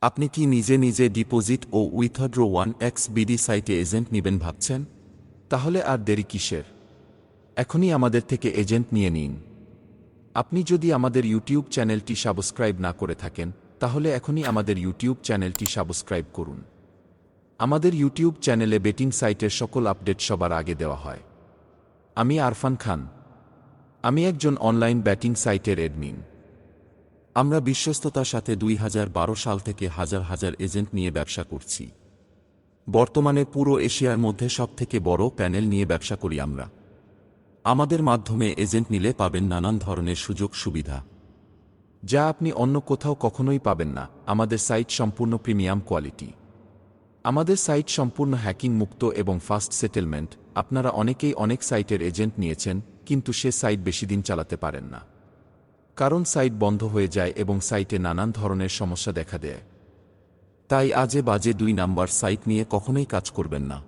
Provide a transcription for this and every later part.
আপনি কি নিজে নিজে ডিপোজিট ও উইথড্র 1xBD সাইটে এজেন্ট নেবেন ভাবছেন? তাহলে আর দেরি কিসের? এখনই আমাদের থেকে এজেন্ট নিয়ে নিন। আপনি যদি আমাদের ইউটিউব চ্যানেলটি সাবস্ক্রাইব না করে থাকেন, তাহলে এখনই আমাদের ইউটিউব চ্যানেলটি সাবস্ক্রাইব করুন। আমাদের ইউটিউব চ্যানেলে বেটিং সাইটের সকল আপডেট সবার আগে দেওয়া হয়। আমি আরফান খান। আমি একজন অনলাইন ব্যাটিং সাইটের অ্যাডমিন। আমরা বিশ্বস্ততার সাথে 2012 সাল থেকে হাজার হাজার এজেন্ট নিয়ে ব্যবসা করছি। বর্তমানে পুরো এশিয়ার মধ্যে সবথেকে বড় প্যানেল নিয়ে ব্যবসা করি আমরা। আমাদের মাধ্যমে এজেন্ট নিলে পাবেন নানান ধরনের সুযোগ সুবিধা, যা আপনি অন্য কোথাও কখনোই পাবেন না। আমাদের সাইট সম্পূর্ণ প্রিমিয়াম কোয়ালিটি। আমাদের সাইট সম্পূর্ণ হ্যাকিং মুক্ত এবং ফাস্ট সেটেলমেন্ট। আপনারা অনেকেই অনেক সাইটের এজেন্ট নিয়েছেন, কিন্তু সে সাইট বেশিদিন চালাতে পারেন না, কারণ সাইট বন্ধ হয়ে যায় এবং সাইটে নানান ধরনের সমস্যা দেখা দেয়। তাই আজে বাজে 2 নাম্বার সাইট নিয়ে কখনোই কাজ করবেন না।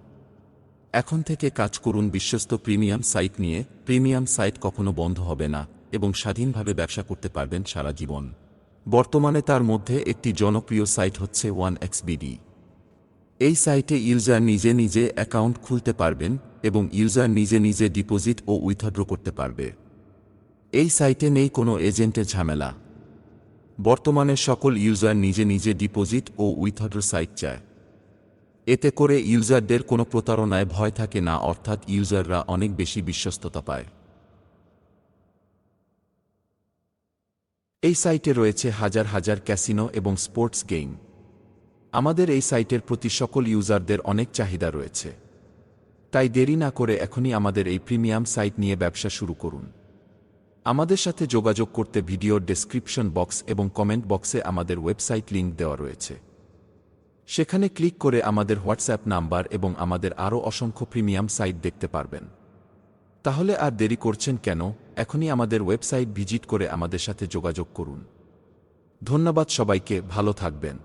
এখন থেকে কাজ করুন বিশ্বস্ত প্রিমিয়াম সাইট নিয়ে। প্রিমিয়াম সাইট কখনো বন্ধ হবে না এবং স্বাধীনভাবে ব্যবসা করতে পারবেন সারা জীবন। বর্তমানে তার মধ্যে একটি জনপ্রিয় সাইট হচ্ছে 1xBD। এই সাইটে ইউজার নিজে নিজে অ্যাকাউন্ট খুলতে পারবেন এবং ইউজার নিজে নিজে ডিপোজিট ও উইথড্র করতে পারবে। এই সাইটে নেই কোনো এজেন্টের ঝামেলা। বর্তমানে সকল ইউজার নিজে নিজে ডিপোজিট ও উইথড্র সাইট চায়। এতে করে ইউজারদের কোনো প্রতারণায় ভয় থাকে না, অর্থাৎ ইউজাররা অনেক বেশি বিশ্বস্ততা পায়। এই সাইটে রয়েছে হাজার হাজার ক্যাসিনো এবং স্পোর্টস গেম। আমাদের এই সাইটের প্রতি সকল ইউজারদের অনেক চাহিদা রয়েছে। তাই দেরি না করে এখনই আমাদের এই প্রিমিয়াম সাইট নিয়ে ব্যবসা শুরু করুন। আমাদের সাথে যোগাযোগ করতে ভিডিওর ডেসক্রিপশন বক্স এবং কমেন্ট বক্সে আমাদের ওয়েবসাইট লিংক দেওয়া রয়েছে। সেখানে ক্লিক করে আমাদের হোয়াটসঅ্যাপ নাম্বার এবং আমাদের আরও অসংখ্য প্রিমিয়াম সাইট দেখতে পারবেন। তাহলে আর দেরি করছেন কেন? এখনই আমাদের ওয়েবসাইট ভিজিট করে আমাদের সাথে যোগাযোগ করুন। ধন্যবাদ সবাইকে, ভালো থাকবেন।